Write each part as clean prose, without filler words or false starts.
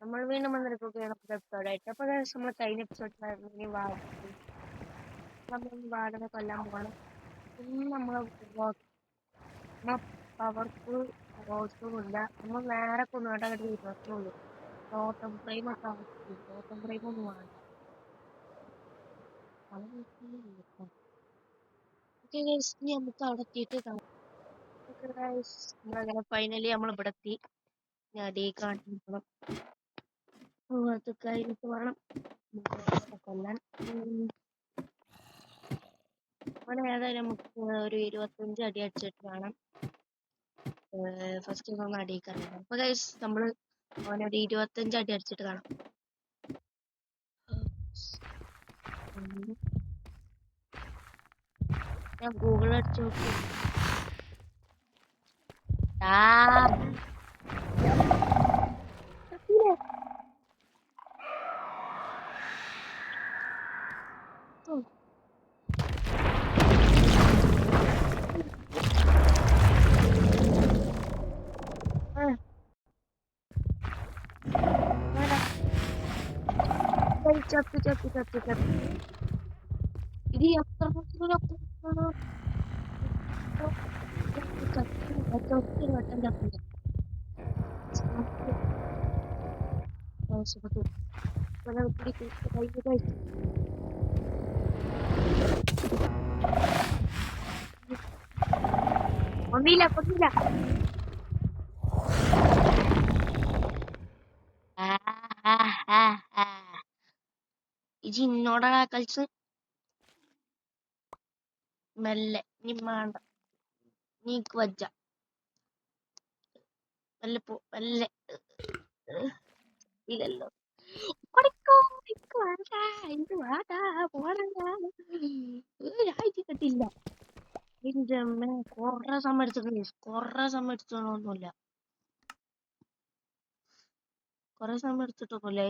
നമ്മൾ വീണ്ടും വന്നിരിക്കുകയാണ് എപ്പിസോഡായിട്ട്. അപ്പോൾ നമ്മൾ കഴിഞ്ഞ എപ്പിസോഡിൽ നമ്മൾ വാർഡനെ കൊല്ലാൻ പോകണം. ഇന്ന് നമ്മൾ പവർഫുൾ റോസും ഇല്ല. നമ്മൾ നേരെ കൊണ്ടുപോയിട്ട് അങ്ങോട്ട് തീരുമാനമുള്ളൂ. ടോട്ടം ഫ്രെയിം ഒക്കെ ടോട്ടം ഫ്രെയിം ഒന്നും വേണ്ട. ഇനി നമുക്ക് അവിടെ എത്തിയിട്ട് നമ്മളങ്ങനെ ഫൈനലി നമ്മൾ ഇവിടെ എത്തി. ഞാൻ ഡേ കാണിക്കണം. അത് കഴിഞ്ഞിട്ട് വേണം കൊല്ലാൻ. അങ്ങനെ ഏതായാലും നമുക്ക് ഒരു 25 അടി അടിച്ചിട്ട് വേണം ഫസ്റ്റ് ഒന്ന് അടിയിക്കാൻ. അപ്പൊ ഗൈസ് നമ്മള് അവനൊരു 25 അടി അടിച്ചിട്ട് കാണാം. ഞാൻ ഗൂഗിൾ അടിച്ചു നോക്കി. ചത്തു ചത്തു ചത്തു ചത്തു. ഇത് എത്ര വട്ടം ചത്തു. ഒന്നില്ല ഒന്നില്ല. ഇത് ഇന്നോടാ കളിച്ച് മെല്ലെ നീ വേണ്ട നീക്ക് വജ്ജ മെല്ലെ പോ മെല്ലെ ഇല്ലല്ലോ കിട്ടില്ല. എന്റെ അമ്മ കൊറേ സമയം എടുത്തൊന്നുമില്ല. കൊറേ സമയം എടുത്തിട്ടൊന്നുമില്ല.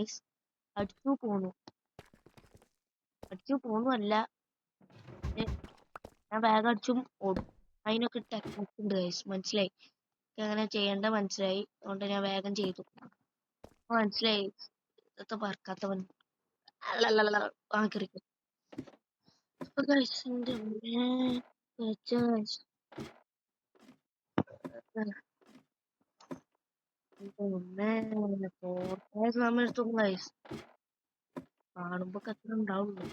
അടിച്ചു പോന്നല്ല, ഞാൻ വേഗം അടിച്ചും ഓടും. അതിനൊക്കെ ടെക്നിക്ക് ഉണ്ട് ഗൈസ്, മനസ്സിലായി. അങ്ങനെ ചെയ്യേണ്ട മനസ്സിലായി. അതുകൊണ്ട് ഞാൻ വേഗം ചെയ്തു. മനസ്സിലായി. ഇതൊക്കെ പറക്കാത്തവൻ ആക്കിരിക്കും. സമയം എടുത്തും ഗൈസ്, കാണുമ്പോ എത്ര ഉണ്ടാവുള്ളൂ.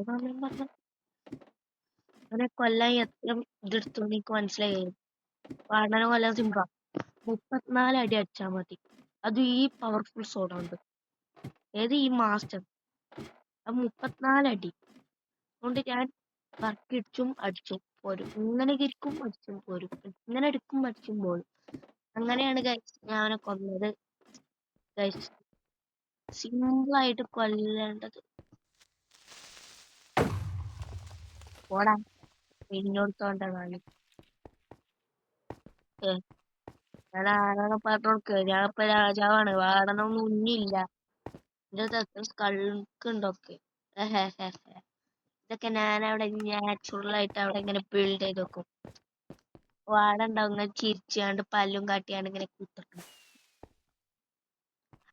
സമയം പറഞ്ഞ അവനെ കൊല്ലാൻ എത്ര ഇതെടുത്തു എനിക്ക് മനസ്സിലായി. വാടനെ കൊല്ലാൻ സിംബ 34 അടി അടിച്ചാ മതി. അത് ഈ പവർഫുൾ സോഡ ഉണ്ട്. ഏത് ഈ മാസ്റ്റർ 34 അടി. അതുകൊണ്ട് ഞാൻ വർക്കിടിച്ചും അടിച്ചും പോരും. ഇങ്ങനെ ഇരിക്കും അടിച്ചും പോരും. ഇങ്ങനെ എടുക്കും അടിച്ചും പോരും. അങ്ങനെയാണ് ഗൈസ് ഞാൻ അവനെ കൊന്നത്. ഗൈസ് സിമ്പിളായിട്ട് കൊല്ലേണ്ടത്. പോടാ പിന്നോടുത്തോണ്ട കളി. ഞാൻ ആരാണ് പറഞ്ഞോക്ക്, ഞാൻ ഇപ്പൊ രാജാവാണ്. വാടനൊന്നും ഉന്നില്ല. എന്റെ അടുത്ത് സ്കൾക്കുണ്ടൊക്കെ. ഇതൊക്കെ ഞാൻ അവിടെ നാച്ചുറൽ ആയിട്ട് അവിടെ ഇങ്ങനെ ബിൽഡ് ചെയ്ത് വെക്കും. വാട ഉണ്ടാവും ഇങ്ങനെ ചിരിച്ചാണ്ട് പല്ലും കാട്ടിയാണ്ട് ഇങ്ങനെ കുത്തിട്ടുണ്ട്.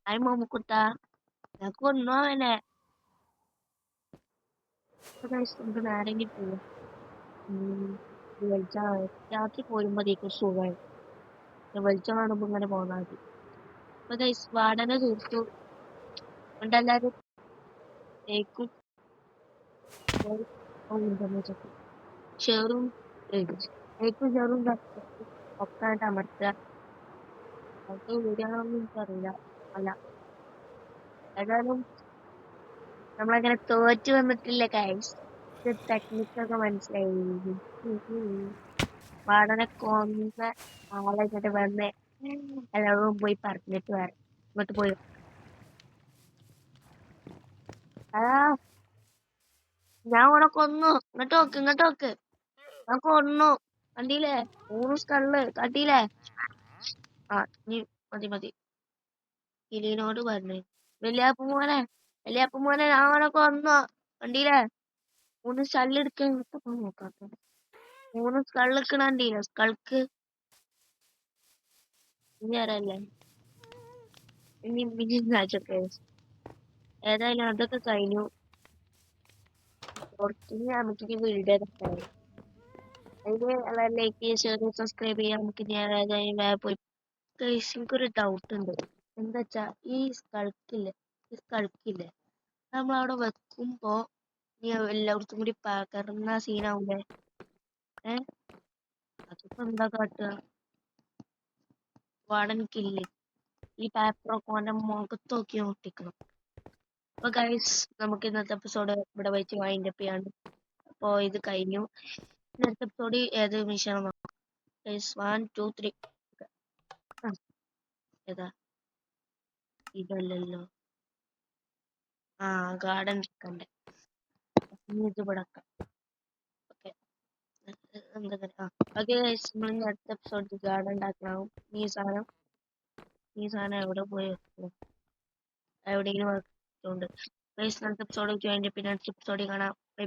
ആയി മോമുക്കുട്ട ഞാൻ കൊന്നു അവനെ. നമുക്ക് നേരെങ്കിൽ പോവാം. രാത്രി പോരുമ്പോഴേക്കും സുഖമായി. വെളിച്ചം കാണുമ്പോ ഇങ്ങനെ പോന്നാൽ മതി. അപ്പൊ ഗൈസ് വാടന തീർത്തു. എല്ലാരും കേക്കും ഷെയറും കേക്കും ഷെയറും ഒക്കെ ആയിട്ട് അമർത്തുക. നമുക്ക് വീഡിയോകളൊന്നും എനിക്കറിയില്ല. അല്ല ഏതായാലും നമ്മളങ്ങനെ തോറ്റു വന്നിട്ടില്ല ഗൈസ്. ടെക്നിക്കൊക്കെ മനസ്സിലായി. വാടനെ കൊന്ന ആളെ ഇങ്ങോട്ട് വന്ന് എല്ലാവരും പോയി പറഞ്ഞിട്ട് വരാം. ഇങ്ങോട്ട് പോയി ഞാൻ ഓനെ കൊന്നു. ഇങ്ങോട്ട് നോക്ക് ഞാൻ കൊന്നു. കണ്ടില്ലേ 3 സ്കള്ള് കണ്ടില്ലേ. നീ മതി കിലീനോട് പറഞ്ഞു. വലിയാപ്പ മോനെ ഞാൻ ഓനെ കൊന്നു. കണ്ടില്ലേ 3 സ്കള്ളെടുക്കാൻ നോക്കാത്ത 3 സ്കള്ളിക്കണ കണ്ടില്ലേ. സ്കൾക്ക് ഇനി ആരല്ലേ ഇനി മിനി മാച്ചൊക്കെ ഏതായാലും അതൊക്കെ കഴിഞ്ഞു. പുറത്തുനിന്ന് നമുക്കിനി വീഡിയോ എടുക്കാം. അതിന് എല്ലാവരും ലൈക്ക് ചെയ്യുക, ഷെയർ ചെയ്യുക, സബ്സ്ക്രൈബ് ചെയ്യുക. നമുക്ക് ഞാൻ വേറെ പോയി. ഗൈസ്, എനിക്കൊരു ഡൗട്ട് ഉണ്ട്. എന്താ വെച്ചാ ഈ സ്കൾക്കില്ലേ നമ്മളവിടെ വെക്കുമ്പോ നീ എല്ലായിടത്തും കൂടി പകർന്ന സീനാവൂലേ? അതിപ്പോ എന്താ കാട്ടുക? വാടനിക്കില്ലേ ഈ പേപ്പറൊക്കെ ഓന്റെ മുഖത്ത് നോക്കി ഒട്ടിക്കണം. അപ്പൊ ഗൈസ്, നമുക്ക് ഇന്നത്തെ എപ്പിസോഡ് ഇവിടെ വെച്ച് വൈൻഡപ്പ് ചെയ്യാണ്. അപ്പൊ ഇത് കഴിഞ്ഞു. ഇന്നത്തെ എപ്പിസോഡ് ഏത് മിഷനാണ് നോക്കാം. ഗൈസ് 1 2 3. ഏതാ? ഇതല്ലല്ലോ. ഗാർഡൻ എടുക്കണ്ടേ? ഇത് ഇവിടെ ഓക്കെ. ഓക്കെ ഗൈസ്, നമ്മൾ അടുത്ത എപ്പിസോഡ് ഗാർഡൻ ഉണ്ടാക്കണം. ഈ സാധനം എവിടെ പോയി വെക്കും? എവിടെയെങ്കിലും വെക്കുന്നുണ്ട്. ഗൈസ്, അടുത്ത എപ്പിസോഡ് വൈൻഡപ്പ്, പിന്നെ അടുത്ത എപ്പിസോഡിൽ കാണാം. Bye bye.